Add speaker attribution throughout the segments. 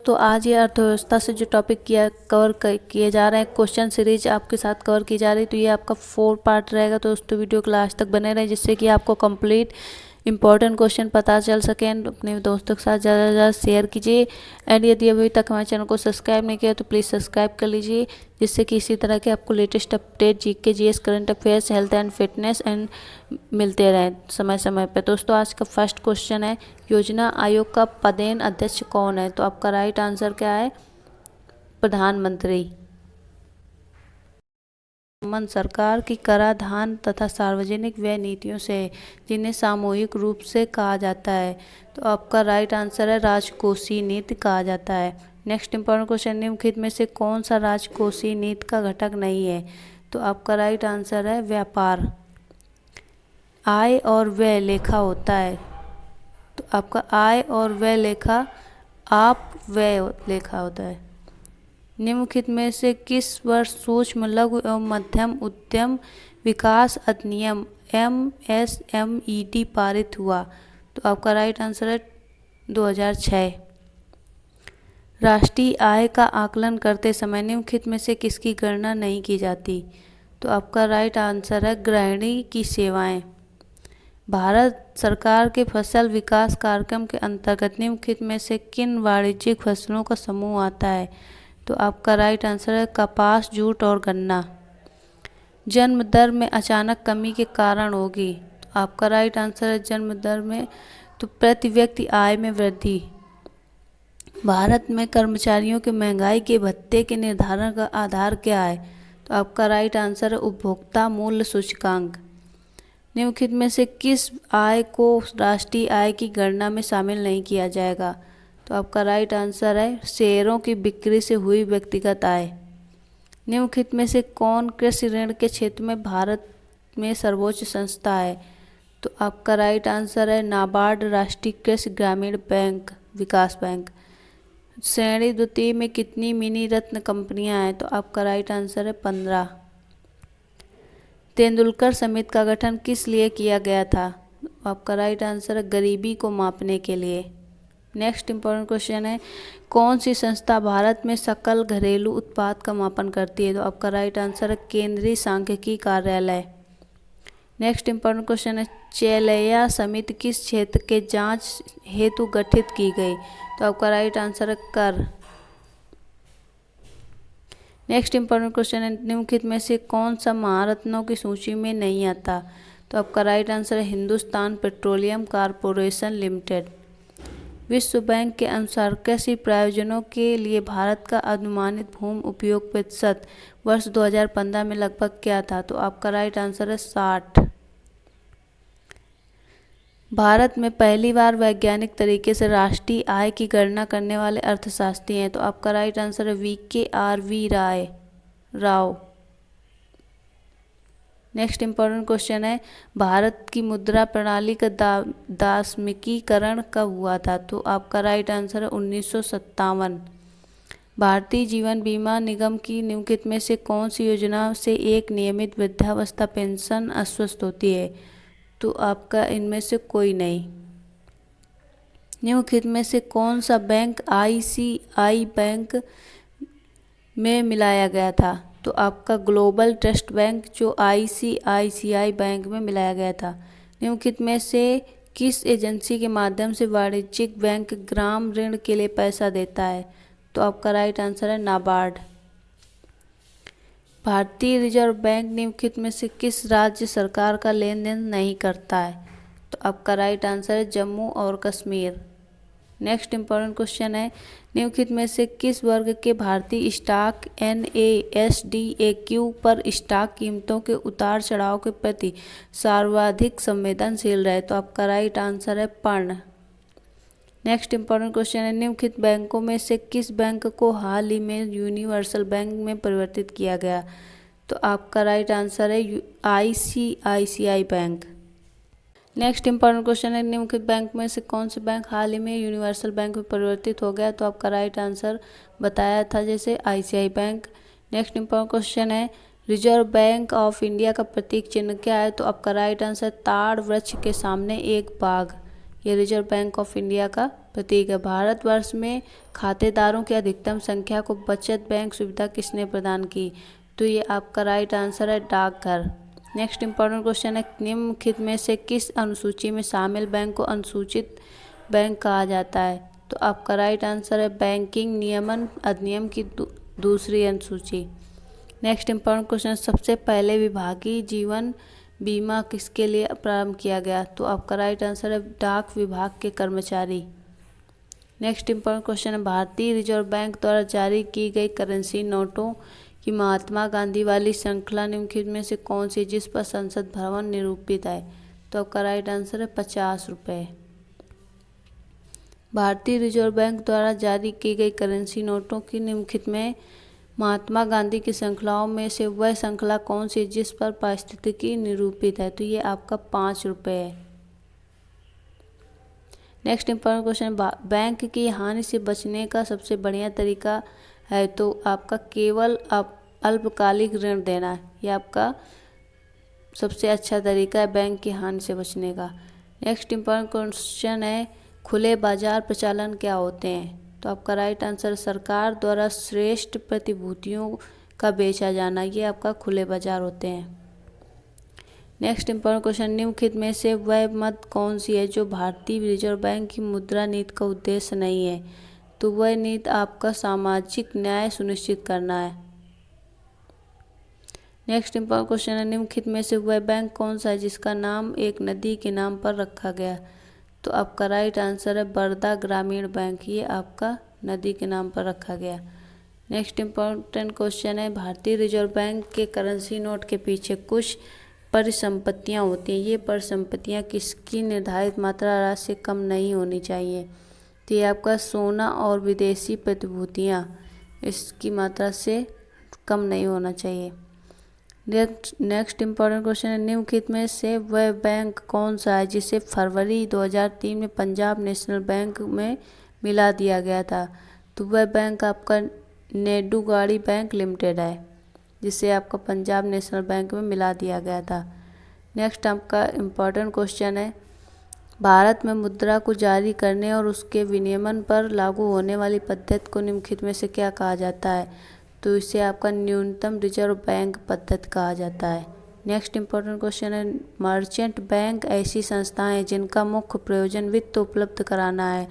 Speaker 1: दोस्तों, आज ये अर्थव्यवस्था से जो टॉपिक किए जा रहे हैं, क्वेश्चन सीरीज आपके साथ कवर की जा रही है। तो ये आपका 4 पार्ट रहेगा। तो दोस्तों वीडियो को लास्ट तक बने रहें, जिससे कि आपको कंप्लीट इंपॉर्टेंट क्वेश्चन पता चल सके। एंड अपने दोस्तों के साथ ज़्यादा से ज़्यादा शेयर कीजिए। एंड यदि अभी तक हमारे चैनल को सब्सक्राइब नहीं किया तो प्लीज़ सब्सक्राइब कर लीजिए, जिससे कि इसी तरह के आपको latest update GK, GS, current affairs, health and fitness and मिलते रहें समय समय पर। दोस्तों आज का फर्स्ट क्वेश्चन है, योजना आयोग का पदेन अध्यक्ष कौन है? तो आपका राइट आंसर क्या है? प्रधानमंत्री। संबंध सरकार की कराधान तथा सार्वजनिक व्यय नीतियों से, जिन्हें सामूहिक रूप से कहा जाता है। तो आपका राइट आंसर है राजकोषीय नीति कहा जाता है। नेक्स्ट इंपॉर्टेंट क्वेश्चन, निम्नलिखित में से कौन सा राजकोषीय नीति का घटक नहीं है? तो आपका राइट आंसर है व्यापार। आय और व्यय लेखा होता है, तो आपका आय और व्यय लेखा आप व्यय लेखा होता है। निम्नलिखित में से किस वर्ष सूक्ष्म लघु एवं मध्यम उद्यम विकास अधिनियम MSMED पारित हुआ? तो आपका राइट आंसर है 2006। राष्ट्रीय आय का आकलन करते समय निम्नलिखित में से किसकी गणना नहीं की जाती? तो आपका राइट आंसर है गृहिणी की सेवाएं। भारत सरकार के फसल विकास कार्यक्रम के अंतर्गत निम्नलिखित में से किन वाणिज्यिक फसलों का समूह आता है? तो आपका राइट आंसर है कपास, जूट और गन्ना। जन्म दर में अचानक कमी के कारण होगी? तो आपका राइट आंसर है जन्म दर में तो प्रति व्यक्ति आय में वृद्धि। भारत में कर्मचारियों के महंगाई के भत्ते के निर्धारण का आधार क्या है? तो आपका राइट आंसर है उपभोक्ता मूल्य सूचकांक। निम्नलिखित में से किस आय को राष्ट्रीय आय की गणना में शामिल नहीं किया जाएगा? तो आपका राइट आंसर है शेयरों की बिक्री से हुई व्यक्तिगत आय। निम्नलिखित में से कौन कृषि ऋण के क्षेत्र में भारत में सर्वोच्च संस्था है? तो आपका राइट आंसर है नाबार्ड, राष्ट्रीय कृषि ग्रामीण बैंक, विकास बैंक। श्रेणी द्वितीय में कितनी मिनी रत्न कंपनियां हैं? तो आपका राइट आंसर है 15। तेंदुलकर समिति का गठन किस लिए किया गया था? आपका राइट आंसर है गरीबी को मापने के लिए। नेक्स्ट इंपॉर्टेंट क्वेश्चन है, कौन सी संस्था भारत में सकल घरेलू उत्पाद का मापन करती है? तो आपका राइट आंसर है केंद्रीय सांख्यिकी कार्यालय। नेक्स्ट इंपॉर्टेंट क्वेश्चन है, चेलैया समिति किस क्षेत्र के जांच हेतु गठित की गई? तो आपका राइट आंसर है कर। नेक्स्ट इंपॉर्टेंट क्वेश्चन है, निम्नलिखित में से कौन सा महारत्नों की सूची में नहीं आता? तो आपका राइट आंसर है हिंदुस्तान पेट्रोलियम कॉरपोरेशन लिमिटेड। विश्व बैंक के अनुसार कृषि प्रयोजनों के लिए भारत का अनुमानित भूमि उपयोग प्रतिशत वर्ष 2015 में लगभग क्या था? तो आपका राइट आंसर है 60। भारत में पहली बार वैज्ञानिक तरीके से राष्ट्रीय आय की गणना करने वाले अर्थशास्त्री हैं? तो आपका राइट आंसर है VKRV Rao. Next important question है, भारत की मुद्रा प्रणाली का दासमीकीकरण कब हुआ था? तो आपका राइट आंसर है 1957। भारतीय जीवन बीमा निगम की निम्नलिखित में से कौन सी योजना से एक नियमित वृद्धावस्था पेंशन आश्वस्त होती है? तो आपका इनमें से कोई नहीं। निम्नलिखित में से कौन सा बैंक ICI बैंक में मिलाया गया था? तो आपका ग्लोबल ट्रस्ट बैंक जो ICICI बैंक में मिलाया गया था। निम्नलिखित में से किस एजेंसी के माध्यम से वाणिज्यिक बैंक ग्राम ऋण के लिए पैसा देता है? तो आपका राइट आंसर है नाबार्ड। भारतीय रिजर्व बैंक निम्नलिखित में से किस राज्य सरकार का लेन देन नहीं करता है? तो आपका राइट आंसर है जम्मू और कश्मीर। नेक्स्ट इंपॉर्टेंट क्वेश्चन है, निम्नलिखित में से किस वर्ग के भारतीय स्टॉक NASDAQ पर स्टॉक कीमतों के उतार चढ़ाव के प्रति सर्वाधिक संवेदनशील रहे? तो आपका राइट आंसर है पर्ण। नेक्स्ट इंपॉर्टेंट क्वेश्चन है, निम्नलिखित बैंकों में से किस बैंक को हाल ही में यूनिवर्सल बैंक में परिवर्तित किया गया? तो आपका राइट आंसर है ICICI bank. Next important question है, निम्नलिखित बैंक में से कौन से बैंक हाल ही में यूनिवर्सल बैंक में परिवर्तित हो गया? तो आपका राइट आंसर बताया था जैसे ICICI bank. Next important question है, रिजर्व बैंक ऑफ इंडिया का प्रतीक चिन्ह क्या है? तो आपका राइट आंसर ताड़ वृक्ष के सामने एक बाघ, ये रिजर्व बैंक ऑफ इंडिया का प्रतीक है। भारतवर्ष में खातेदारों की अधिकतम संख्या को बचत बैंक सुविधा किसने प्रदान की? तो ये आपका राइट आंसर है डाकघर। नेक्स्ट इंपॉर्टेंट क्वेश्चन है, निम्नलिखित में से किस अनुसूची में शामिल बैंक को अनुसूचित बैंक कहा जाता है? तो आपका राइट आंसर है बैंकिंग नियमन अधिनियम की दूसरी अनुसूची। नेक्स्ट इंपॉर्टेंट क्वेश्चन, सबसे पहले विभागीय जीवन बीमा किसके लिए प्रारंभ किया गया? तो आपका राइट आंसर है डाक विभाग के कर्मचारी। नेक्स्ट इंपॉर्टेंट क्वेश्चन है, भारतीय रिजर्व बैंक द्वारा जारी की गई करेंसी नोटों की महात्मा गांधी वाली श्रृंखला निम्नलिखित में से कौन सी जिस पर संसद भवन निरूपित है? तो आपका राइट आंसर है 50 रुपये। भारतीय रिजर्व बैंक द्वारा जारी की गई करेंसी नोटों की निम्नलिखित में महात्मा गांधी की श्रृंखलाओं में से वह श्रृंखला कौन सी जिस पर पारिस्थितिकी निरूपित है? तो ये आपका 5 रुपये है। नेक्स्ट इंपॉर्टेंट क्वेश्चन, बैंक की हानि से बचने का सबसे बढ़िया तरीका है? तो आपका केवल अल्पकालिक ऋण देना है, ये आपका सबसे अच्छा तरीका है बैंक की हानि से बचने का। नेक्स्ट इंपॉर्टेंट क्वेश्चन है, खुले बाजार प्रचालन क्या होते हैं? तो आपका राइट आंसर सरकार द्वारा श्रेष्ठ प्रतिभूतियों का बेचा जाना, ये आपका खुले बाजार होते हैं। नेक्स्ट इंपॉर्टेंट क्वेश्चन, निम्नलिखित में से वह मद कौन सी है जो भारतीय रिजर्व बैंक की मुद्रा नीति का उद्देश्य नहीं है? तो वह नीति आपका सामाजिक न्याय सुनिश्चित करना है। नेक्स्ट इंपॉर्टेंट क्वेश्चन है, निम्नलिखित में से वह बैंक कौन सा है जिसका नाम एक नदी के नाम पर रखा गया? तो आपका राइट आंसर है बड़ौदा ग्रामीण बैंक, ये आपका नदी के नाम पर रखा गया। नेक्स्ट इंपॉर्टेंट क्वेश्चन है, भारतीय रिजर्व बैंक के करेंसी नोट के पीछे कुछ परिसंपत्तियां होती हैं, ये परिसंपत्तियां किसकी निर्धारित मात्रा राशि से कम नहीं होनी चाहिए? तो ये आपका सोना और विदेशी प्रतिभूतियां इसकी मात्रा से कम नहीं होना चाहिए। नेक्स्ट इंपॉर्टेंट क्वेश्चन है, निम्नलिखित में से वह बैंक कौन सा है जिसे फरवरी 2003 में पंजाब नेशनल बैंक में मिला दिया गया था? तो वह बैंक आपका नेडूगाड़ी बैंक लिमिटेड है, जिसे आपका पंजाब नेशनल बैंक में मिला दिया गया था। नेक्स्ट आपका इम्पॉर्टेंट क्वेश्चन है, भारत में मुद्रा को जारी करने और उसके विनियमन पर लागू होने वाली पद्धति को निम्नलिखित में से क्या कहा जाता है? तो इसे आपका न्यूनतम रिजर्व बैंक पद्धति कहा जाता है। नेक्स्ट इंपॉर्टेंट क्वेश्चन है, मर्चेंट बैंक ऐसी संस्थाएं हैं जिनका मुख्य प्रयोजन वित्त उपलब्ध कराना है?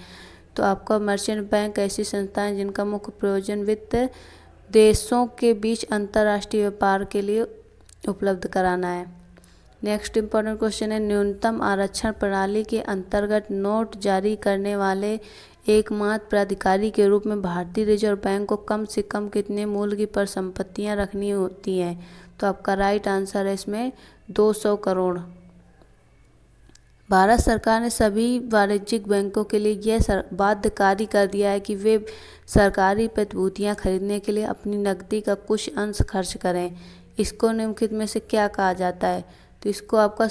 Speaker 1: तो आपका मर्चेंट बैंक ऐसी संस्थाएं जिनका मुख्य प्रयोजन वित्त देशों के बीच अंतर्राष्ट्रीय व्यापार के लिए उपलब्ध कराना है। नेक्स्ट इंपॉर्टेंट क्वेश्चन है, न्यूनतम आरक्षण प्रणाली के अंतर्गत नोट जारी करने वाले एकमात्र प्राधिकारी के रूप में भारतीय रिजर्व बैंक को कम से कम कितने मूल्य की परिसंपत्तियां रखनी होती हैं? तो आपका राइट आंसर है इसमें 200 करोड़। भारत सरकार ने सभी वाणिज्यिक बैंकों के लिए यह बाध्यकारी कर दिया है कि वे सरकारी प्रतिभूतियां खरीदने के लिए अपनी नकदी का कुछ अंश खर्च करें। इसको निम्नलिखित में से क्या कहा जाता है? तो इसको आपका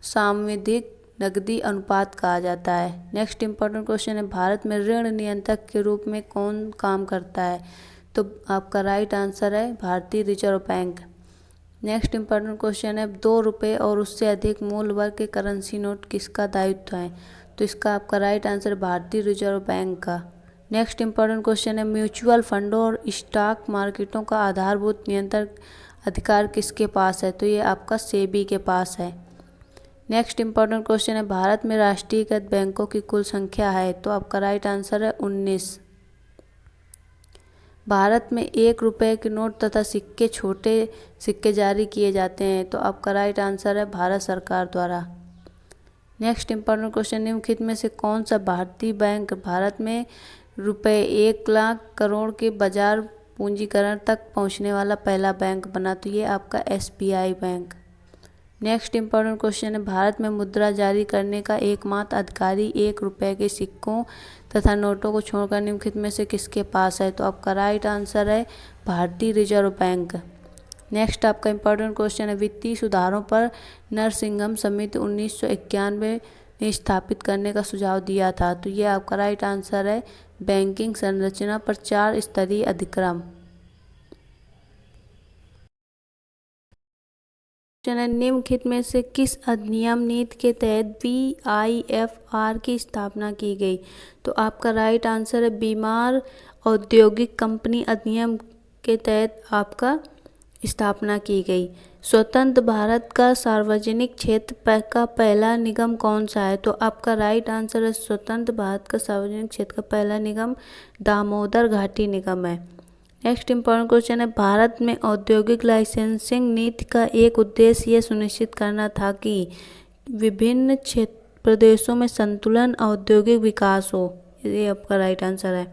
Speaker 1: सांविधिक नकदी अनुपात कहा जाता है। नेक्स्ट इंपॉर्टेंट क्वेश्चन है, भारत में ऋण नियंत्रक के रूप में कौन काम करता है? तो आपका राइट आंसर है भारतीय reserve bank. Next important question है, 2 रुपये और उससे अधिक मूल्य वर्ग के करेंसी नोट किसका दायित्व है? तो इसका आपका राइट आंसर भारतीय रिजर्व बैंक का। नेक्स्ट इंपॉर्टेंट क्वेश्चन है, म्यूचुअल फंडों और स्टॉक मार्केटों का आधारभूत नियंत्रण अधिकार किसके पास है? तो ये आपका सेबी के पास है। नेक्स्ट इंपॉर्टेंट क्वेश्चन है, भारत में राष्ट्रीयकृत बैंकों की कुल संख्या है? तो आपका राइट आंसर है 19। भारत में 1 रुपये के नोट तथा सिक्के छोटे सिक्के जारी किए जाते हैं? तो आपका राइट आंसर है भारत सरकार द्वारा। नेक्स्ट इंपॉर्टेंट क्वेश्चन, निम्नलिखित में से कौन सा भारतीय बैंक भारत में रुपये 1 लाख करोड़ के बाजार पूंजीकरण तक पहुंचने वाला पहला बैंक बना? तो ये आपका SBI bank. Next important question है, भारत में मुद्रा जारी करने का एकमात्र अधिकारी 1 रुपये के सिक्कों तथा नोटों को छोड़कर निम्नलिखित में से किसके पास है? तो आपका राइट आंसर है भारतीय रिजर्व बैंक। नेक्स्ट आपका इंपॉर्टेंट क्वेश्चन है, वित्तीय सुधारों पर नरसिंघम समिति 1991 ने स्थापित करने का सुझाव दिया था? तो ये आपका राइट आंसर है बैंकिंग संरचना पर 4 स्तरीय अधिक्रम। क्वेश्चन है, निम्नलिखित में से किस अधिनियम नीति के तहत BIFR की स्थापना की गई? तो आपका राइट आंसर है बीमार औद्योगिक कंपनी अधिनियम के तहत आपका स्थापना की गई। स्वतंत्र भारत का सार्वजनिक क्षेत्र का पहला निगम कौन सा है? तो आपका राइट आंसर है स्वतंत्र भारत का सार्वजनिक क्षेत्र का पहला निगम दामोदर घाटी निगम है। नेक्स्ट इंपॉर्टेंट क्वेश्चन है, भारत में औद्योगिक लाइसेंसिंग नीति का एक उद्देश्य यह सुनिश्चित करना था कि विभिन्न प्रदेशों में संतुलन औद्योगिक विकास हो। ये आपका राइट आंसर है।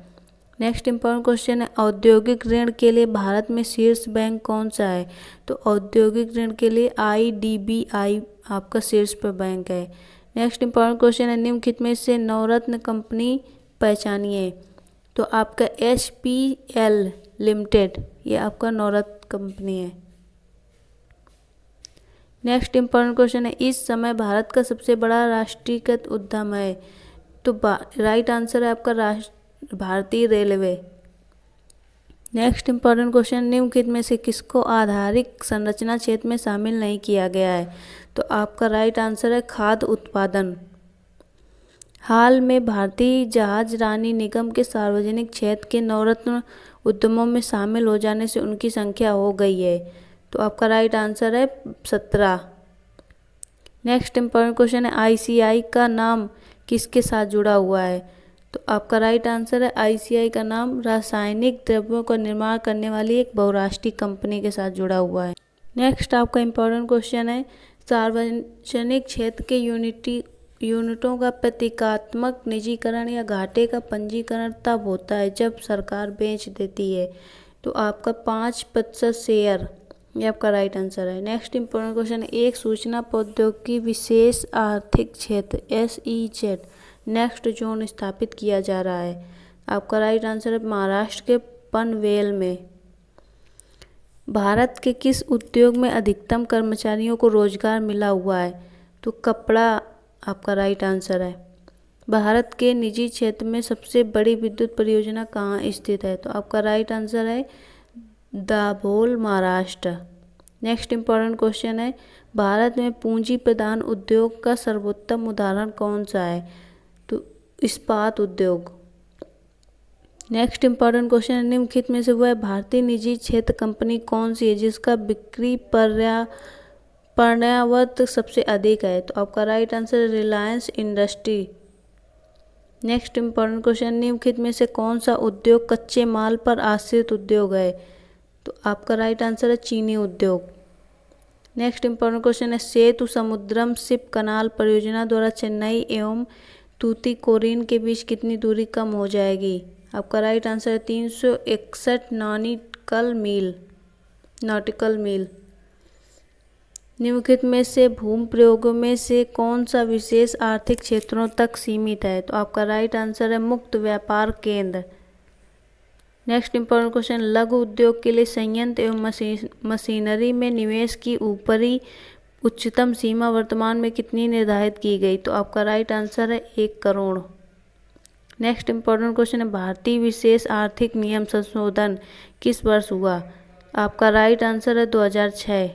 Speaker 1: नेक्स्ट इंपॉर्टेंट क्वेश्चन है, औद्योगिक ऋण के लिए भारत में शीर्ष बैंक कौन सा है? तो औद्योगिक ऋण के लिए IDBI आपका शीर्ष पर बैंक है। नेक्स्ट इंपॉर्टेंट क्वेश्चन है, निम्नलिखित में से नवरत्न कंपनी पहचानिए। तो आपका HPL लिमिटेड ये आपका नवरत्न कंपनी है। नेक्स्ट इंपॉर्टेंट क्वेश्चन है, इस समय भारत का सबसे बड़ा राष्ट्रीयकृत उद्यम है? तो राइट आंसर है आपका भारतीय रेलवे। नेक्स्ट इंपॉर्टेंट क्वेश्चन, निम्नलिखित में से किसको आधारिक संरचना क्षेत्र में शामिल नहीं किया गया है? तो आपका राइट आंसर है खाद्य उत्पादन। हाल में भारतीय जहाज रानी निगम के सार्वजनिक क्षेत्र के नवरत्न उद्यमों में शामिल हो जाने से उनकी संख्या हो गई है। तो आपका राइट आंसर है 17। नेक्स्ट इंपॉर्टेंट क्वेश्चन है, ICI का नाम किसके साथ जुड़ा हुआ है? तो आपका राइट आंसर है ICI का नाम रासायनिक द्रव्यों का निर्माण करने वाली एक बहुराष्ट्रीय कंपनी के साथ जुड़ा हुआ है। नेक्स्ट आपका इंपॉर्टेंट क्वेश्चन है, सार्वजनिक क्षेत्र के यूनिटों का प्रतीकात्मक निजीकरण या घाटे का पंजीकरण तब होता है जब सरकार बेच देती है। तो आपका 5% शेयर, ये आपका राइट आंसर है। नेक्स्ट इंपॉर्टेंट क्वेश्चन है, एक सूचना प्रौद्योगिकी विशेष आर्थिक क्षेत्र SEZ नेक्स्ट जोन स्थापित किया जा रहा है। आपका राइट आंसर है महाराष्ट्र के पनवेल में। भारत के किस उद्योग में अधिकतम कर्मचारियों को रोजगार मिला हुआ है? तो कपड़ा आपका राइट आंसर है। भारत के निजी क्षेत्र में सबसे बड़ी विद्युत परियोजना कहाँ स्थित है? तो आपका राइट आंसर है Dabhol, Maharashtra. Next important question है, भारत में पूंजी प्रधान उद्योग का सर्वोत्तम उदाहरण कौन सा है? तो इस्पात उद्योग। नेक्स्ट इंपॉर्टेंट क्वेश्चन है, निम्नलिखित में से वह भारतीय निजी क्षेत्र कंपनी कौन सी है जिसका बिक्री पर्यावत सबसे अधिक है? तो आपका राइट आंसर है Reliance industry. Next important question, निम्नलिखित में से कौन सा उद्योग कच्चे माल पर आश्रित उद्योग है? तो आपका राइट आंसर है चीनी उद्योग। नेक्स्ट इंपॉर्टेंट क्वेश्चन है, सेतु समुद्रम शिप कनाल परियोजना द्वारा चेन्नई एवं तूतीकोरिन के बीच कितनी दूरी कम हो जाएगी? आपका राइट आंसर है 361 नॉटिकल मील। निम्नलिखित में से भूमि प्रयोगों में से कौन सा विशेष आर्थिक क्षेत्रों तक सीमित है? तो आपका राइट आंसर है मुक्त व्यापार केंद्र। नेक्स्ट इंपॉर्टेंट क्वेश्चन, लघु उद्योग के लिए संयंत्र एवं मशीनरी में निवेश की ऊपरी उच्चतम सीमा वर्तमान में कितनी निर्धारित की गई? तो आपका राइट आंसर है 1 करोड़। नेक्स्ट इंपॉर्टेंट क्वेश्चन है, भारतीय विशेष आर्थिक नियम संशोधन किस वर्ष हुआ? आपका राइट आंसर है 2006।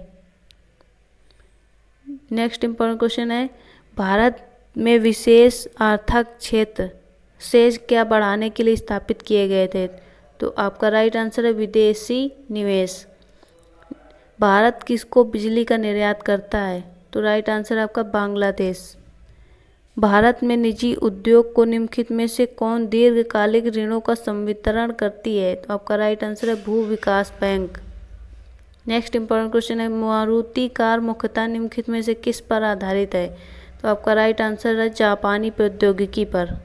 Speaker 1: नेक्स्ट इंपॉर्टेंट क्वेश्चन है, भारत में विशेष आर्थिक क्षेत्र शेष क्या बढ़ाने के लिए स्थापित किए गए थे? तो आपका राइट आंसर है विदेशी निवेश। भारत किसको बिजली का निर्यात करता है? तो राइट आंसर है आपका बांग्लादेश। भारत में निजी उद्योग को निम्नलिखित में से कौन दीर्घकालिक ऋणों का संवितरण करती है? तो आपका राइट आंसर है भू विकास बैंक। नेक्स्ट इंपॉर्टेंट क्वेश्चन है, मारुति कार मुख्यतः निम्नलिखित में से किस पर आधारित है? तो आपका राइट आंसर है जापानी प्रौद्योगिकी पर।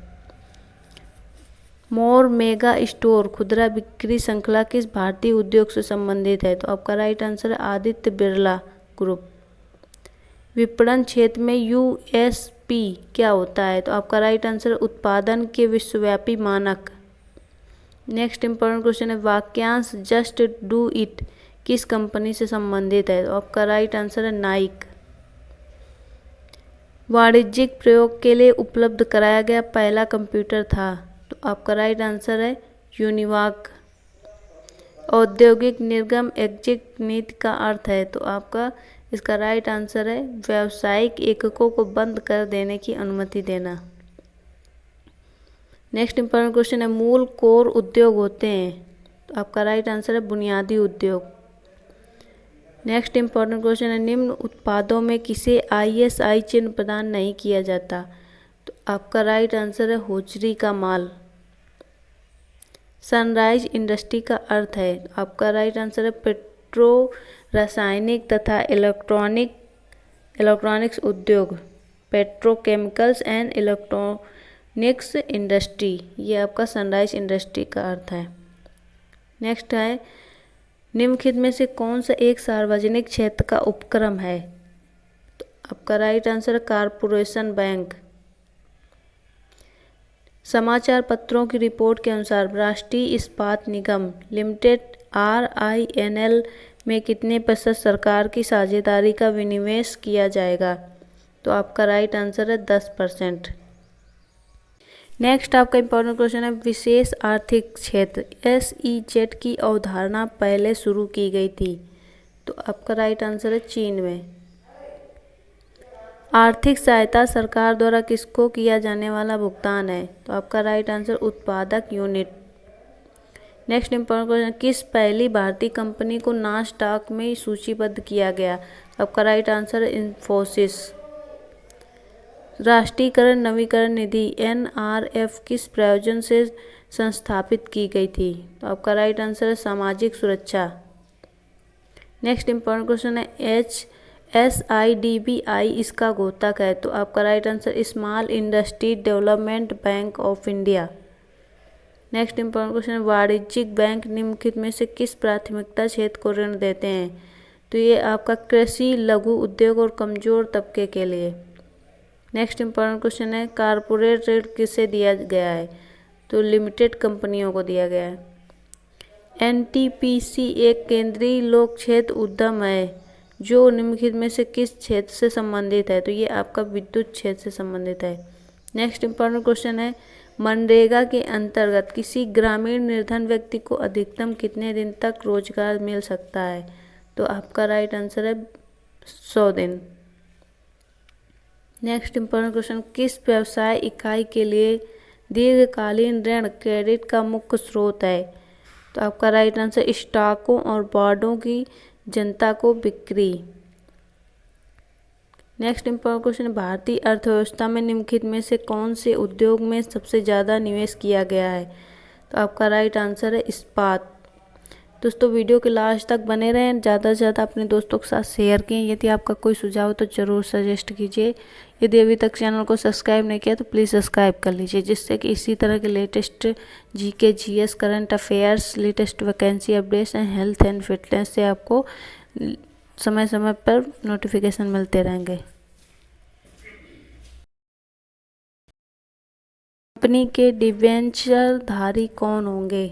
Speaker 1: मोर मेगा स्टोर खुदरा बिक्री श्रृंखला किस भारतीय उद्योग से संबंधित है? तो आपका राइट आंसर है आदित्य बिरला ग्रुप। विपणन क्षेत्र में USP क्या होता है? तो आपका राइट आंसर है उत्पादन के विश्वव्यापी मानक। नेक्स्ट इंपॉर्टेंट क्वेश्चन है, वाक्यांश जस्ट डू इट किस कंपनी से संबंधित है? तो आपका राइट आंसर है नाइक। वाणिज्यिक प्रयोग के लिए उपलब्ध कराया गया पहला कंप्यूटर था? तो आपका राइट आंसर है यूनिवाक। औद्योगिक निर्गम एग्जिट नीति का अर्थ है? तो आपका इसका राइट आंसर है व्यावसायिक एककों को बंद कर देने की अनुमति देना। नेक्स्ट इंपॉर्टेंट क्वेश्चन है, मूल कोर उद्योग होते हैं, तो आपका राइट आंसर है बुनियादी उद्योग। नेक्स्ट इंपॉर्टेंट क्वेश्चन है, निम्न उत्पादों में किसे ISI चिन्ह प्रदान नहीं किया जाता, तो आपका राइट आंसर है होजरी का माल। सनराइज इंडस्ट्री का अर्थ है, आपका राइट आंसर है पेट्रो रासायनिक तथा इलेक्ट्रॉनिक्स उद्योग, पेट्रोकेमिकल्स एंड इलेक्ट्रॉनिक्स इंडस्ट्री, ये आपका सनराइज इंडस्ट्री का अर्थ है। नेक्स्ट है, निम्नलिखित में से कौन सा एक सार्वजनिक क्षेत्र का उपक्रम है, तो आपका राइट आंसर है कारपोरेशन बैंक। समाचार पत्रों की रिपोर्ट के अनुसार राष्ट्रीय इस्पात निगम लिमिटेड RINL में कितने % सरकार की साझेदारी का विनिवेश किया जाएगा, तो आपका राइट आंसर है 10%। नेक्स्ट आपका इंपॉर्टेंट क्वेश्चन है, विशेष आर्थिक क्षेत्र SEZ की अवधारणा पहले शुरू की गई थी, तो आपका राइट आंसर है चीन में। आर्थिक सहायता सरकार द्वारा किसको किया जाने वाला भुगतान है, तो आपका राइट आंसर उत्पादक यूनिट। नेक्स्ट इंपॉर्टेंट क्वेश्चन, किस पहली भारतीय कंपनी को नास्डॉक में सूचीबद्ध किया गया, आपका राइट आंसर है इन्फोसिस। राष्ट्रीयकरण नवीकरण निधि NRF किस प्रयोजन से संस्थापित की गई थी, तो आपका राइट आंसर है सामाजिक सुरक्षा। नेक्स्ट इंपॉर्टेंट क्वेश्चन है, SIDBI इसका घोतक है, तो आपका right answer small industry development bank of India. Next important question, वाणिज्यिक बैंक निम्नलिखित में से किस प्राथमिकता क्षेत्र को ऋण देते हैं, तो ये आपका कृषि, लघु उद्योग और कमजोर तबके के लिए। नेक्स्ट इंपॉर्टेंट क्वेश्चन है, कारपोरेट ऋण किसे दिया गया है, तो लिमिटेड कंपनियों को दिया गया है। NTPC एक केंद्रीय लोक क्षेत्र उद्यम है जो निम्नलिखित में से किस क्षेत्र से संबंधित है, तो ये आपका विद्युत क्षेत्र से संबंधित है। नेक्स्ट इंपॉर्टेंट क्वेश्चन है, मनरेगा के अंतर्गत किसी ग्रामीण निर्धन व्यक्ति को अधिकतम कितने दिन तक रोजगार मिल सकता है, तो आपका राइट आंसर है 100 दिन। नेक्स्ट इंपॉर्टेंट क्वेश्चन, किस व्यवसाय इकाई के लिए दीर्घकालीन ऋण क्रेडिट का मुख्य स्रोत है, तो आपका राइट आंसर स्टॉकों और बॉन्डों की जनता को बिक्री। नेक्स्ट इंपॉर्टेंट क्वेश्चन, भारतीय अर्थव्यवस्था में निम्नलिखित में से कौन से उद्योग में सबसे ज़्यादा निवेश किया गया है, तो आपका राइट आंसर है इस्पात। दोस्तों वीडियो के लास्ट तक बने रहें, ज़्यादा से ज़्यादा अपने दोस्तों के साथ शेयर करें। यदि आपका कोई सुझाव हो तो ज़रूर सजेस्ट कीजिए। यदि अभी तक चैनल को सब्सक्राइब नहीं किया तो प्लीज़ सब्सक्राइब कर लीजिए, जिससे कि इसी तरह के latest GK GS current affairs, latest vacancy updates and health and fitness से आपको समय समय पर नोटिफिकेशन मिलते रहेंगे। कंपनी के डिबेंचरधारी कौन होंगे,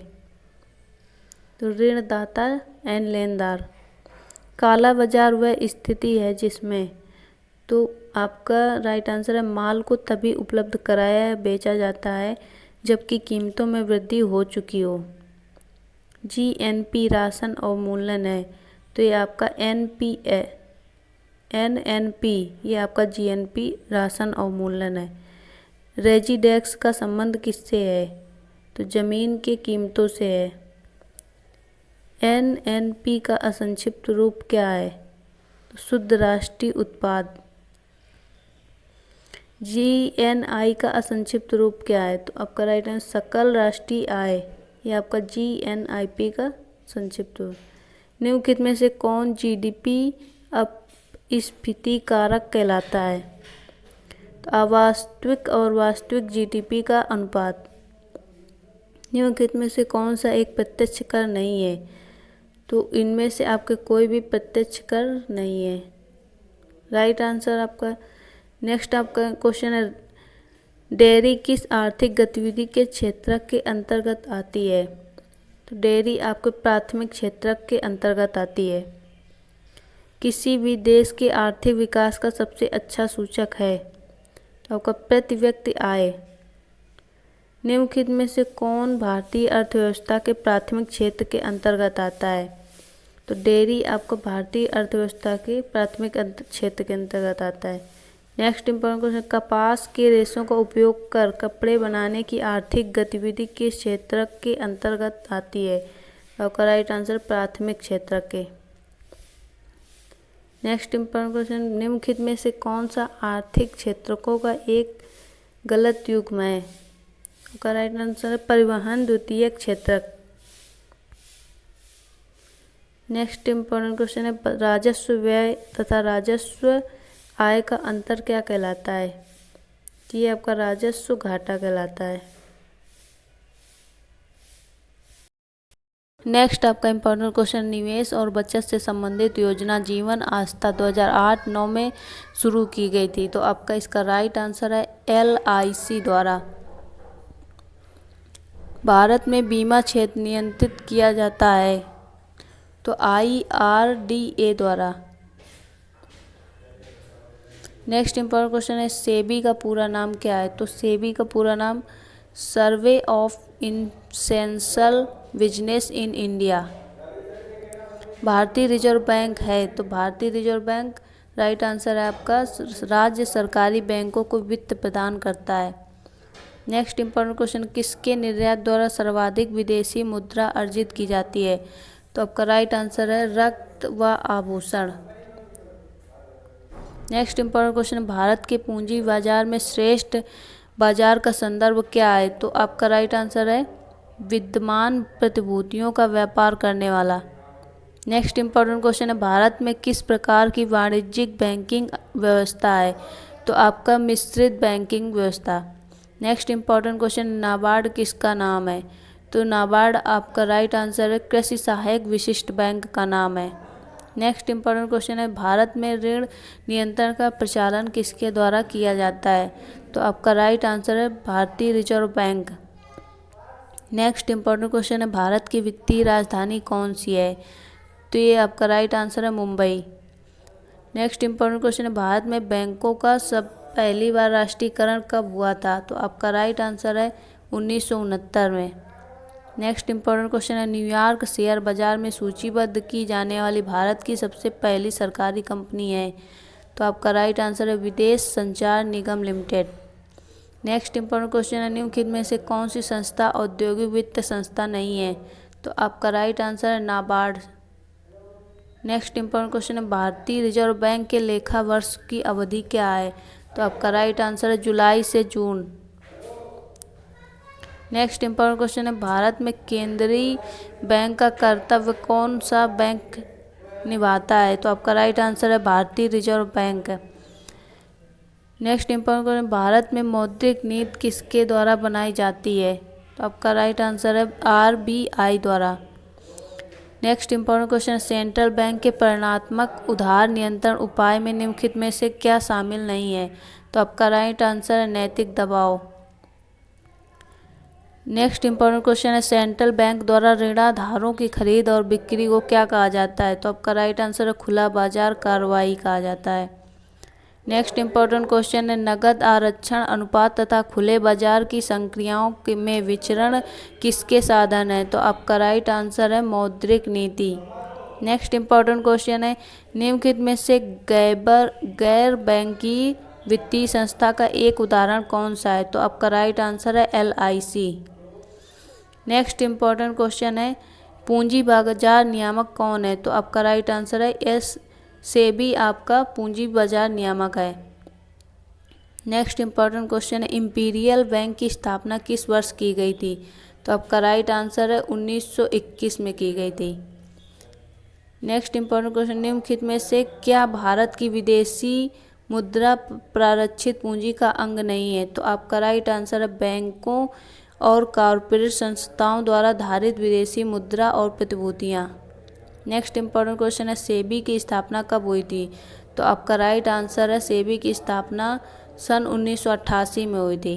Speaker 1: तो ऋणदाता एंड लेनदार। काला बाजार वह स्थिति है जिसमें, तो आपका राइट आंसर है माल को तभी उपलब्ध कराया या बेचा जाता है जबकि कीमतों में वृद्धि हो चुकी हो। GNP राशन अवमूल्यन है, तो ये आपका NNP ये आपका GNP राशन अवमूल्यन है। रेजिडेक्स का संबंध किससे है, तो ज़मीन की कीमतों से है। NNP का असंक्षिप्त रूप क्या है, तो शुद्ध राष्ट्रीय उत्पाद। GNI का असंक्षिप्त रूप क्या है, तो आपका राइट आंसर सकल राष्ट्रीय आय, ये आपका GNIP का संक्षिप्त रूप। निम्नलिखित में से कौन GDP अपस्फीति कारक कहलाता है, तो अवास्तविक और वास्तविक GDP का अनुपात। निम्नलिखित में से कौन सा एक प्रत्यक्ष कर नहीं है, तो इनमें से आपके कोई भी प्रत्यक्ष कर नहीं है, राइट आंसर आपका। नेक्स्ट आपका क्वेश्चन है, डेयरी किस आर्थिक गतिविधि के क्षेत्र के अंतर्गत आती है, तो डेयरी आपके प्राथमिक क्षेत्र के अंतर्गत आती है। किसी भी देश के आर्थिक विकास का सबसे अच्छा सूचक है, तो आपका प्रति व्यक्ति आय। निम्नलिखित में से कौन भारतीय अर्थव्यवस्था के प्राथमिक क्षेत्र के अंतर्गत आता है, तो डेयरी आपको भारतीय अर्थव्यवस्था के प्राथमिक क्षेत्र के अंतर्गत आता है। नेक्स्ट इंपॉर्टेंट क्वेश्चन, कपास के रेशों का उपयोग कर कपड़े बनाने की आर्थिक गतिविधि किस क्षेत्र के अंतर्गत आती है? आपका राइट आंसर प्राथमिक क्षेत्र के। नेक्स्ट इंपॉर्टेंट क्वेश्चन, निम्नलिखित में से कौन सा आर्थिक क्षेत्रकों का एक गलत युग्म है? आपका राइट आंसर है परिवहन द्वितीयक क्षेत्रक। नेक्स्ट इंपॉर्टेंट क्वेश्चन है, राजस्व व्यय तथा राजस्व आय का अंतर क्या कहलाता है? ये आपका राजस्व घाटा कहलाता है। नेक्स्ट आपका इंपॉर्टेंट क्वेश्चन, निवेश और बचत से संबंधित योजना जीवन आस्था 2008-9 में शुरू की गई थी। तो आपका इसका राइट आंसर है LIC द्वारा। भारत में बीमा क्षेत्र नियंत्रित किया जाता है तो IRDA द्वारा। नेक्स्ट इंपॉर्टेंट क्वेश्चन है, सेबी का पूरा नाम क्या है? तो सेबी का पूरा नाम survey of essential business in India. भारतीय रिजर्व बैंक है तो भारतीय रिजर्व बैंक राइट आंसर है आपका, राज्य सरकारी बैंकों को वित्त प्रदान करता है। नेक्स्ट इंपॉर्टेंट क्वेश्चन, किसके निर्यात द्वारा सर्वाधिक विदेशी मुद्रा अर्जित की जाती है? तो आपका राइट आंसर है रक्त व आभूषण। नेक्स्ट इंपॉर्टेंट क्वेश्चन, भारत के पूंजी बाजार में श्रेष्ठ बाजार का संदर्भ क्या है? तो आपका राइट आंसर है विद्यमान प्रतिभूतियों का व्यापार करने वाला। नेक्स्ट इंपॉर्टेंट क्वेश्चन है, भारत में किस प्रकार की वाणिज्यिक बैंकिंग व्यवस्था है? तो आपका मिश्रित बैंकिंग व्यवस्था। नेक्स्ट इंपॉर्टेंट क्वेश्चन, नाबार्ड किसका नाम है? तो नाबार्ड आपका राइट आंसर है कृषि सहायक विशिष्ट बैंक का नाम है। नेक्स्ट इंपॉर्टेंट क्वेश्चन है, भारत में ऋण नियंत्रण का प्रचालन किसके द्वारा किया जाता है? तो आपका राइट आंसर है भारतीय reserve bank. Next important question है, भारत की वित्तीय राजधानी कौन सी है? तो ये आपका राइट आंसर है मुंबई। नेक्स्ट इंपॉर्टेंट क्वेश्चन है, भारत में बैंकों का पहली बार राष्ट्रीयकरण कब हुआ था? तो आपका राइट आंसर है 1969 में। नेक्स्ट इंपॉर्टेंट क्वेश्चन है, न्यूयॉर्क शेयर बाजार में सूचीबद्ध की जाने वाली भारत की सबसे पहली सरकारी कंपनी है? तो आपका राइट आंसर है विदेश संचार निगम लिमिटेड। नेक्स्ट इंपॉर्टेंट क्वेश्चन है, निम्नलिखित में से कौन सी संस्था औद्योगिक वित्त संस्था नहीं है? तो आपका राइट आंसर है नाबार्ड। नेक्स्ट इंपॉर्टेंट क्वेश्चन है, भारतीय रिजर्व बैंक के लेखा वर्ष की अवधि क्या है? तो आपका राइट आंसर है जुलाई से जून। नेक्स्ट इंपॉर्टेंट क्वेश्चन है, भारत में केंद्रीय बैंक का कर्तव्य कौन सा बैंक निभाता है? तो आपका राइट आंसर है भारतीय reserve bank. Next important question, Bharat में मौद्रिक नीति किसके द्वारा बनाई जाती है? तो आपका राइट आंसर है RBI द्वारा। Next important question, central bank के परिणात्मक उधार नियंत्रण उपाय में निम्नलिखित में से क्या शामिल नहीं है? तो आपका राइट आंसर है नैतिक दबाव। नेक्स्ट इंपॉर्टेंट क्वेश्चन है, सेंट्रल बैंक द्वारा ऋणाधारों की खरीद और बिक्री को क्या कहा जाता है? तो आपका राइट आंसर है खुला बाजार कार्रवाई कहा जाता है। नेक्स्ट इंपॉर्टेंट क्वेश्चन है, नकद आरक्षण अनुपात तथा खुले बाजार की संक्रियाओं में विचरण किसके साधन है? तो आपका राइट आंसर है मौद्रिक नीति। नेक्स्ट इंपॉर्टेंट क्वेश्चन है, निम्नलिखित में से गैर बैंकिंग वित्तीय संस्था का एक उदाहरण कौन सा है? तो आपका राइट आंसर है LIC। नेक्स्ट इंपॉर्टेंट क्वेश्चन है, पूंजी बाजार नियामक कौन है? तो आपका राइट आंसर है सेबी आपका पूंजी बाजार नियामक है। नेक्स्ट इंपॉर्टेंट क्वेश्चन है, इंपीरियल बैंक की स्थापना किस वर्ष की गई थी? तो आपका राइट आंसर है 1921 में की गई थी। नेक्स्ट इंपॉर्टेंट क्वेश्चन, निम्नलिखित में से क्या भारत की विदेशी मुद्रा प्रारक्षित पूंजी का अंग नहीं है? तो आपका राइट आंसर है बैंकों और कॉरपोरेट संस्थाओं द्वारा धारित विदेशी मुद्रा और प्रतिभूतियाँ। नेक्स्ट इंपॉर्टेंट क्वेश्चन है, सेबी की स्थापना कब हुई थी? तो आपका राइट आंसर है सेबी की स्थापना सन 1988 में हुई थी।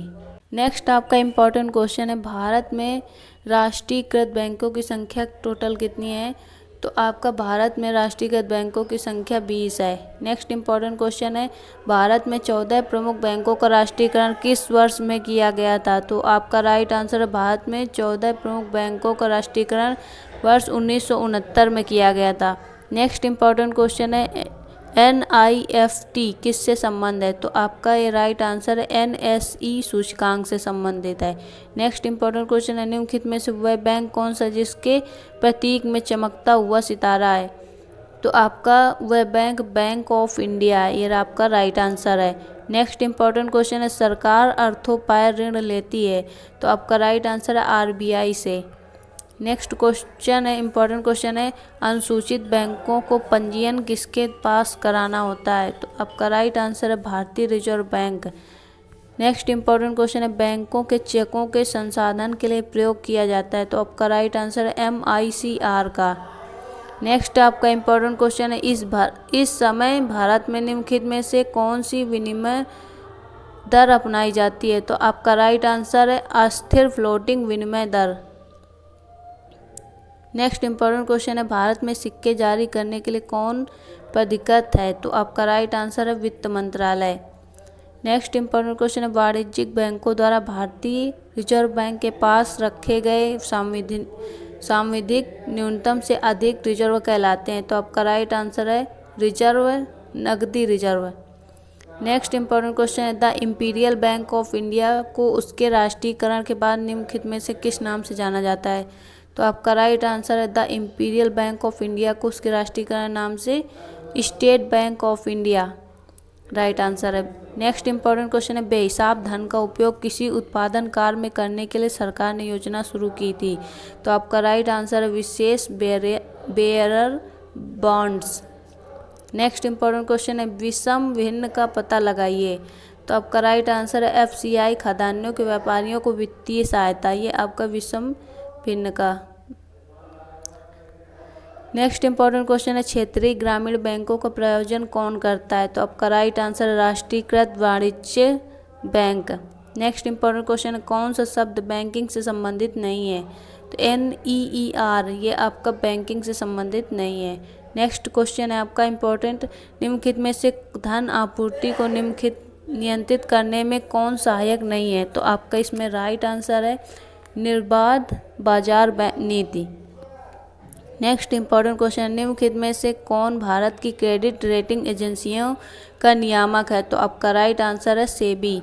Speaker 1: नेक्स्ट आपका इंपॉर्टेंट क्वेश्चन है, भारत में राष्ट्रीयकृत बैंकों की संख्या टोटल कितनी है? तो आपका भारत में राष्ट्रीयकृत बैंकों की संख्या 20 है। नेक्स्ट इंपॉर्टेंट क्वेश्चन है, भारत में 14 प्रमुख बैंकों का राष्ट्रीयकरण किस वर्ष में किया गया था? तो आपका राइट आंसर है, भारत में 14 प्रमुख बैंकों का राष्ट्रीयकरण वर्ष 1969 में किया गया था। नेक्स्ट इंपॉर्टेंट क्वेश्चन है, NIFT किससे संबंध है? तो आपका ये राइट आंसर है, NSE सूचकांक से संबंधित है। नेक्स्ट इंपॉर्टेंट क्वेश्चन है, निम्नलिखित में से वह बैंक कौन सा जिसके प्रतीक में चमकता हुआ सितारा है? तो आपका वह बैंक बैंक ऑफ इंडिया है, ये आपका राइट आंसर है। नेक्स्ट इंपॉर्टेंट क्वेश्चन है, सरकार अर्थोपाय ऋण लेती है? तो आपका राइट आंसर है, RBI से। नेक्स्ट क्वेश्चन है, इंपॉर्टेंट क्वेश्चन है, अनुसूचित बैंकों को पंजीयन किसके पास कराना होता है? तो आपका राइट आंसर है, भारतीय reserve bank. Next important question है, बैंकों के चेकों के संसाधन के लिए प्रयोग किया जाता है? तो आपका राइट आंसर है, MICR का। नेक्स्ट आपका इंपॉर्टेंट क्वेश्चन है, इस समय भारत में निम्नलिखित में से कौन सी विनिमय दर अपनाई जाती है? तो आपका राइट आंसर है, अस्थिर फ्लोटिंग विनिमय दर। नेक्स्ट इंपॉर्टेंट क्वेश्चन है, भारत में सिक्के जारी करने के लिए कौन प्राधिकृत है? तो आपका राइट आंसर है, वित्त मंत्रालय। नेक्स्ट इंपॉर्टेंट क्वेश्चन है, वाणिज्यिक बैंकों द्वारा भारतीय रिजर्व बैंक के पास रखे गए सांविधिक न्यूनतम से अधिक रिजर्व कहलाते हैं? तो आपका राइट आंसर है, रिजर्व, नकदी रिजर्व। नेक्स्ट इंपॉर्टेंट क्वेश्चन है, the imperial bank of India को उसके राष्ट्रीयकरण के बाद निम्नलिखित में से किस नाम से जाना जाता है? तो आपका राइट आंसर है, the imperial bank of India को उसके राष्ट्रीयकरण नाम से state bank of India right answer है। नेक्स्ट इंपॉर्टेंट क्वेश्चन है, बेहिसाब धन का उपयोग किसी उत्पादन कार्य में करने के लिए सरकार ने योजना शुरू की थी? तो आपका राइट आंसर है, विशेष bearer bonds. Next important question है, विषम भिन्न का पता लगाइए? तो आपका राइट आंसर है, FCI खाद्यान्नों के व्यापारियों को वित्तीय सहायता, ये आपका विषम भिन्न का। नेक्स्ट इंपॉर्टेंट क्वेश्चन है, क्षेत्रीय ग्रामीण बैंकों का प्रायोजन कौन करता है? तो आपका राइट आंसर है, राष्ट्रीयकृत वाणिज्य बैंक। नेक्स्ट इंपॉर्टेंट क्वेश्चन है, कौन सा शब्द बैंकिंग से संबंधित नहीं है? तो NEER, ये आपका बैंकिंग से संबंधित नहीं है। नेक्स्ट क्वेश्चन है आपका इंपॉर्टेंट, निम्नलिखित में से धन आपूर्ति को नियंत्रित करने में कौन सहायक नहीं है? तो आपका इसमें राइट आंसर है, निर्बाध बाजार नीति। नेक्स्ट इंपॉर्टेंट क्वेश्चन, निम्नलिखित में से कौन भारत की क्रेडिट रेटिंग एजेंसियों का नियामक है? तो आपका राइट आंसर है, सेबी।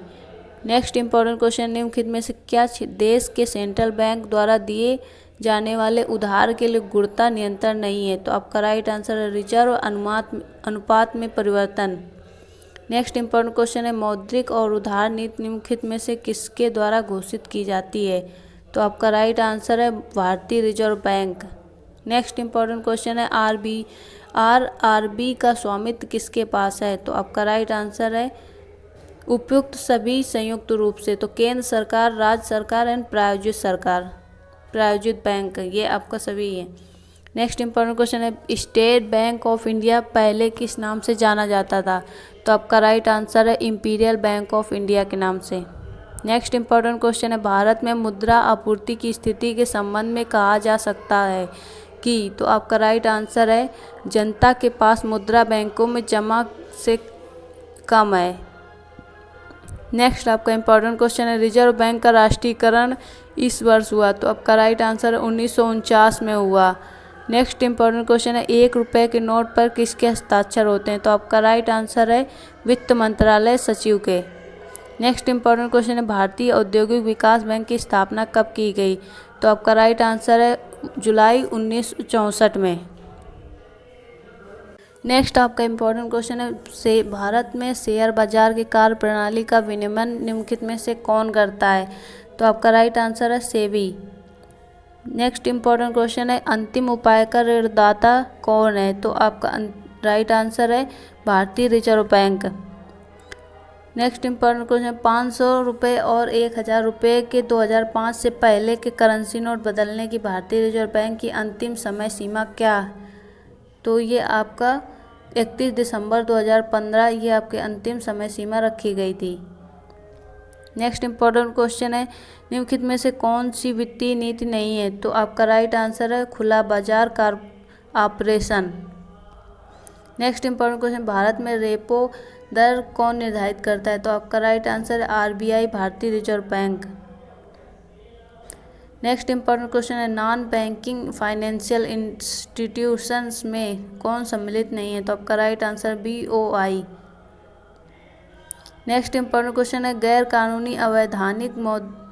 Speaker 1: नेक्स्ट इंपॉर्टेंट क्वेश्चन, निम्नलिखित में से क्या देश के सेंट्रल बैंक द्वारा दिए जाने वाले उधार के लिए गुणवत्ता नियंत्रण नहीं है? तो आपका राइट आंसर है, रिजर्व अनुपात में परिवर्तन। नेक्स्ट इंपॉर्टेंट क्वेश्चन है, मौद्रिक और उधार नीति निम्नलिखित में से किसके द्वारा घोषित की जाती है? तो आपका राइट आंसर है, भारतीय reserve bank. Next important question है, RRB का स्वामित्व किसके पास है? तो आपका राइट आंसर है, उपयुक्त सभी संयुक्त रूप से, तो केंद्र सरकार, राज्य सरकार एंड प्रायोजित बैंक, ये आपका सभी है। नेक्स्ट इंपॉर्टेंट क्वेश्चन है, स्टेट बैंक ऑफ इंडिया पहले किस नाम से जाना जाता था? तो आपका राइट आंसर है, इंपीरियल बैंक ऑफ इंडिया के नाम से। नेक्स्ट इंपॉर्टेंट क्वेश्चन है, भारत में मुद्रा आपूर्ति की स्थिति के संबंध में कहा जा सकता है कि? तो आपका राइट आंसर है, जनता के पास मुद्रा बैंकों में जमा से कम है। नेक्स्ट आपका इंपॉर्टेंट क्वेश्चन है, रिजर्व बैंक का राष्ट्रीयकरण इस वर्ष हुआ? तो आपका राइट आंसर है, 1949 में हुआ। नेक्स्ट इंपॉर्टेंट क्वेश्चन है, 1 रुपये के नोट पर किसके हस्ताक्षर होते हैं? तो आपका राइट आंसर है, वित्त मंत्रालय सचिव के। नेक्स्ट इंपॉर्टेंट क्वेश्चन है, भारतीय औद्योगिक विकास बैंक की स्थापना कब की गई? तो आपका राइट आंसर है, जुलाई 1964 में। नेक्स्ट आपका इंपॉर्टेंट क्वेश्चन है, भारत में शेयर बाजार की कार्य प्रणाली का विनियमन निम्नलिखित में से कौन करता है? तो आपका राइट आंसर है, सेबी। नेक्स्ट इंपॉर्टेंट क्वेश्चन है, अंतिम उपाय का ऋणदाता कौन है? तो आपका राइट आंसर है, भारतीय reserve bank. Next important question, 500 रुपये और 1000 रुपये के 2005 से पहले के करेंसी नोट बदलने की भारतीय रिजर्व बैंक की अंतिम समय सीमा क्या? तो ये आपका 31 दिसंबर 2015 ये आपके अंतिम समय सीमा रखी गई थी। नेक्स्ट इंपॉर्टेंट क्वेश्चन है, निम्नलिखित में से कौन सी वित्तीय नीति नहीं है? तो आपका राइट आंसर है, खुला बाजार operation. Next important question, Bharat में रेपो दर कौन निर्धारित करता है? तो आपका राइट आंसर है आरबीआई, भारतीय reserve bank. Next important question है, नॉन बैंकिंग फाइनेंशियल इंस्टीट्यूशंस में कौन सम्मिलित नहीं है? तो आपका right answer BOI. Next important question है, गैर कानूनी अवैधानिक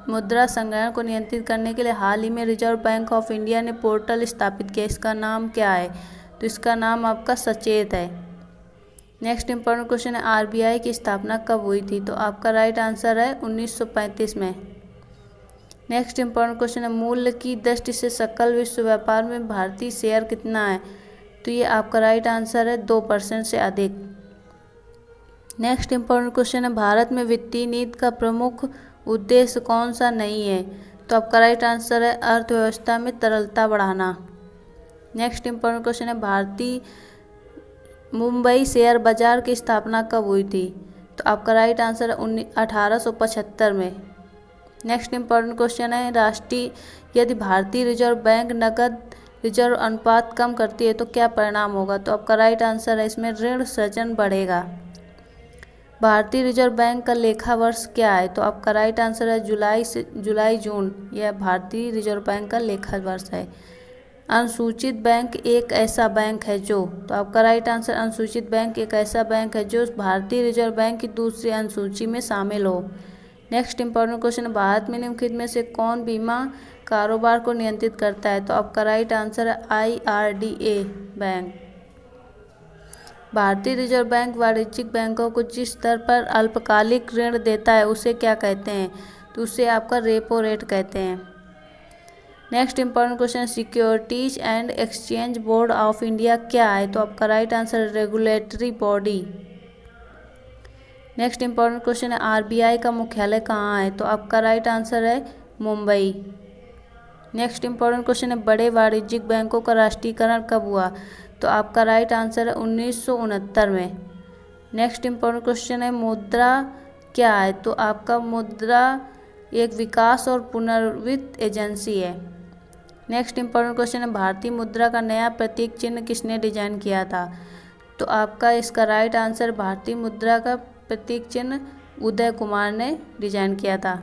Speaker 1: मुद्रा संग्रहण को नियंत्रित करने के लिए हाल ही में रिजर्व बैंक ऑफ इंडिया ने पोर्टल स्थापित किया, इसका नाम क्या है? तो इसका नाम आपका सचेत है। नेक्स्ट इंपॉर्टेंट क्वेश्चन है, आरबीआई की स्थापना कब हुई थी? तो आपका राइट आंसर है 1935 में। नेक्स्ट इंपॉर्टेंट क्वेश्चन है, मूल्य की दृष्टि से सकल विश्व व्यापार में भारतीय शेयर कितना है? तो ये आपका राइट आंसर है 2% से अधिक। नेक्स्ट इंपॉर्टेंट क्वेश्चन है, भारत में वित्तीय नीति का प्रमुख उद्देश्य कौन सा नहीं है? तो आपका राइट आंसर है अर्थव्यवस्था में तरलता बढ़ाना। नेक्स्ट इंपॉर्टेंट क्वेश्चन है, भारतीय मुंबई शेयर बाजार की स्थापना कब हुई थी? तो आपका राइट आंसर है 1875 में। नेक्स्ट इंपॉर्टेंट क्वेश्चन है, राष्ट्रीय यदि भारतीय रिजर्व बैंक नकद रिजर्व अनुपात कम करती है तो क्या परिणाम होगा? तो आपका राइट आंसर है इसमें ऋण सृजन बढ़ेगा। भारतीय रिजर्व बैंक का लेखा वर्ष क्या है? तो आपका राइट आंसर है जुलाई जून, यह भारतीय रिजर्व बैंक का लेखा वर्ष है। अनुसूचित बैंक एक ऐसा बैंक है जो, तो आपका राइट आंसर अनुसूचित बैंक एक ऐसा बैंक है जो भारतीय रिजर्व बैंक की दूसरी अनुसूची में शामिल हो। नेक्स्ट इंपॉर्टेंट क्वेश्चन, भारत में निम्नलिखित में से कौन बीमा कारोबार को नियंत्रित करता है? तो आपका राइट आंसर है आईआरडीए बैंक। भारतीय रिजर्व बैंक वाणिज्यिक बैंकों को जिस स्तर पर अल्पकालिक ऋण देता है उसे क्या कहते हैं? तो उसे आपका रेपो रेट कहते हैं। Next important question, securities and exchange board of India क्या है? तो आपका right answer regulatory body. Next important question है, आरबीआई का मुख्यालय कहाँ है? तो आपका राइट आंसर है मुंबई। नेक्स्ट इंपॉर्टेंट क्वेश्चन है, बड़े वाणिज्यिक बैंकों का राष्ट्रीयकरण कब हुआ? तो आपका राइट आंसर है 1969 में। नेक्स्ट इंपॉर्टेंट क्वेश्चन है, मुद्रा क्या है? तो आपका मुद्रा एक विकास और पुनर्वित्त एजेंसी है। नेक्स्ट इंपॉर्टेंट क्वेश्चन है, भारतीय मुद्रा का नया प्रतीक चिन्ह किसने डिजाइन किया था? तो आपका इसका राइट आंसर, भारतीय मुद्रा का प्रतीक चिन्ह उदय कुमार ने डिजाइन किया था।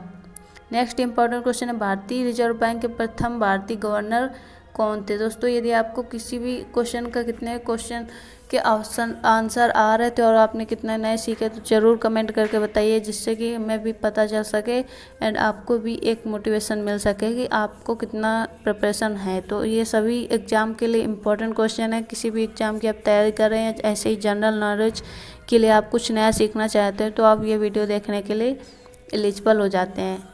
Speaker 1: नेक्स्ट इंपॉर्टेंट क्वेश्चन है, भारतीय रिजर्व बैंक के प्रथम भारतीय गवर्नर कौन थे? दोस्तों यदि आपको किसी भी क्वेश्चन का कितने क्वेश्चन के आंसर आ रहे थे और आपने कितना नए सीखे तो ज़रूर कमेंट करके बताइए, जिससे कि हमें भी पता चल सके एंड आपको भी एक मोटिवेशन मिल सके कि आपको कितना प्रिपरेशन है। तो ये सभी एग्ज़ाम के लिए इम्पोर्टेंट क्वेश्चन है। किसी भी एग्ज़ाम की आप तैयारी कर रहे हैं, ऐसे ही जनरल नॉलेज के लिए आप कुछ नया सीखना चाहते हैं तो आप ये वीडियो देखने के लिए एलिजिबल हो जाते हैं।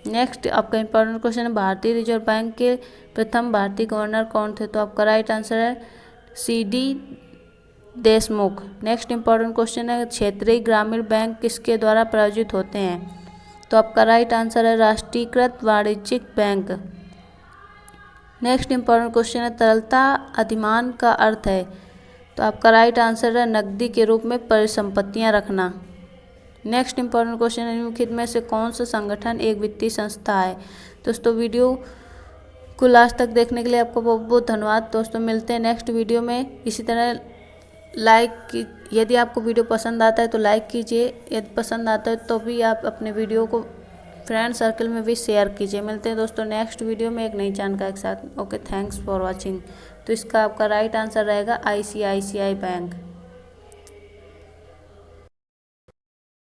Speaker 1: नेक्स्ट आपका इंपॉर्टेंट क्वेश्चन है, भारतीय रिजर्व बैंक के प्रथम भारतीय गवर्नर कौन थे? तो आपका राइट आंसर है CD Deshmukh. Next important question है, क्षेत्रीय ग्रामीण बैंक किसके द्वारा प्रायोजित होते हैं? तो आपका राइट आंसर है राष्ट्रीयकृत वाणिज्यिक बैंक। नेक्स्ट इंपॉर्टेंट क्वेश्चन है, तरलता अधिमान का अर्थ है? तो आपका राइट आंसर है नकदी के रूप में परिसंपत्तियां रखना। नेक्स्ट इंपॉर्टेंट क्वेश्चन है, निम्नलिखित में से कौन सा संगठन एक वित्तीय संस्था है? दोस्तों वीडियो को लास्ट तक देखने के लिए आपको बहुत बहुत धन्यवाद। दोस्तों मिलते हैं नेक्स्ट वीडियो में। इसी तरह यदि आपको वीडियो पसंद आता है तो लाइक कीजिए, यदि पसंद आता है तो भी आप अपने वीडियो को फ्रेंड सर्कल में भी शेयर कीजिए। मिलते हैं दोस्तों नेक्स्ट वीडियो में एक नई जानकारी के साथ। Okay, thanks for watching. तो इसका आपका राइट आंसर रहेगा आईसीआईसीआई बैंक।